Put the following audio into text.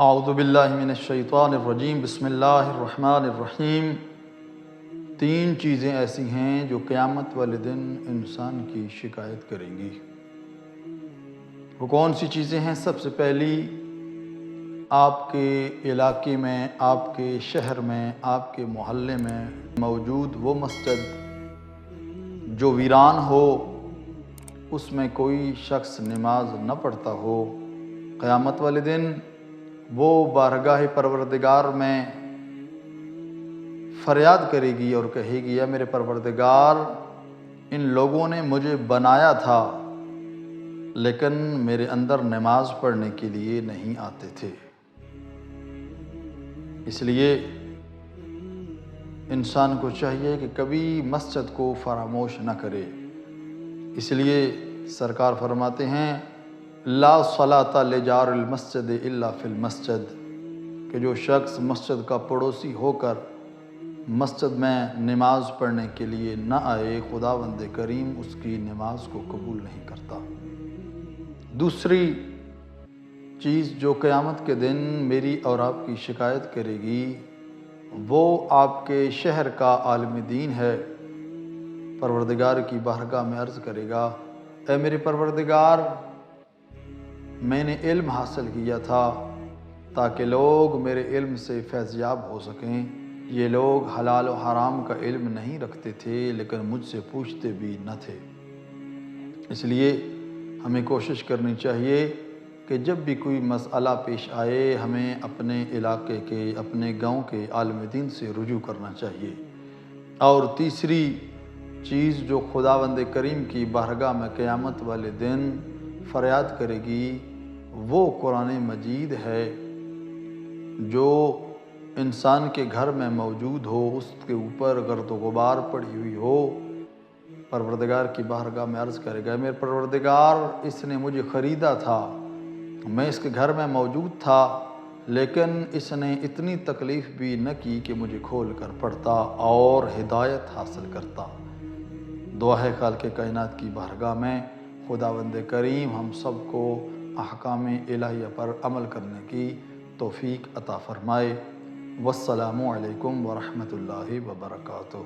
اعوذ باللہ من الشیطان الرجیم بسم اللہ الرحمن الرحیم۔ تین چیزیں ایسی ہیں جو قیامت والے دن انسان کی شکایت کریں گی۔ وہ کون سی چیزیں ہیں؟ سب سے پہلی، آپ کے علاقے میں، آپ کے شہر میں، آپ کے محلے میں موجود وہ مسجد جو ویران ہو، اس میں کوئی شخص نماز نہ پڑھتا ہو، قیامت والے دن وہ بارگاہ پروردگار میں فریاد کرے گی اور کہے گی، یا میرے پروردگار، ان لوگوں نے مجھے بنایا تھا لیکن میرے اندر نماز پڑھنے کے لیے نہیں آتے تھے، اس لیے انسان کو چاہیے کہ کبھی مسجد کو فراموش نہ کرے۔ اس لیے سرکار فرماتے ہیں، لا صلاۃ لجار المسجد الا فی المسجد، کہ جو شخص مسجد کا پڑوسی ہو کر مسجد میں نماز پڑھنے کے لیے نہ آئے، خداوند کریم اس کی نماز کو قبول نہیں کرتا۔ دوسری چیز جو قیامت کے دن میری اور آپ کی شکایت کرے گی، وہ آپ کے شہر کا عالم دین ہے۔ پروردگار کی بارگاہ میں عرض کرے گا، اے میرے پروردگار، میں نے علم حاصل کیا تھا تاکہ لوگ میرے علم سے فیض یاب ہو سکیں۔ یہ لوگ حلال و حرام کا علم نہیں رکھتے تھے لیکن مجھ سے پوچھتے بھی نہ تھے۔ اس لیے ہمیں کوشش کرنی چاہیے کہ جب بھی کوئی مسئلہ پیش آئے، ہمیں اپنے علاقے کے، اپنے گاؤں کے عالم دین سے رجوع کرنا چاہیے۔ اور تیسری چیز جو خداوند کریم کی بارگاہ میں قیامت والے دن فریاد کرے گی، وہ قرآن مجید ہے، جو انسان کے گھر میں موجود ہو، اس کے اوپر گرد و غبار پڑی ہوئی ہو، پروردگار کی بارگاہ میں عرض کرے گا، میرے پروردگار، اس نے مجھے خریدا تھا، میں اس کے گھر میں موجود تھا، لیکن اس نے اتنی تکلیف بھی نہ کی کہ مجھے کھول کر پڑھتا اور ہدایت حاصل کرتا۔ دعا ہے خالق کائنات کی بارگاہ میں خداوند کریم ہم سب کو احکام الہیہ پر عمل کرنے کی توفیق عطا فرمائے۔ والسلام علیکم ورحمۃ اللہ وبرکاتہ۔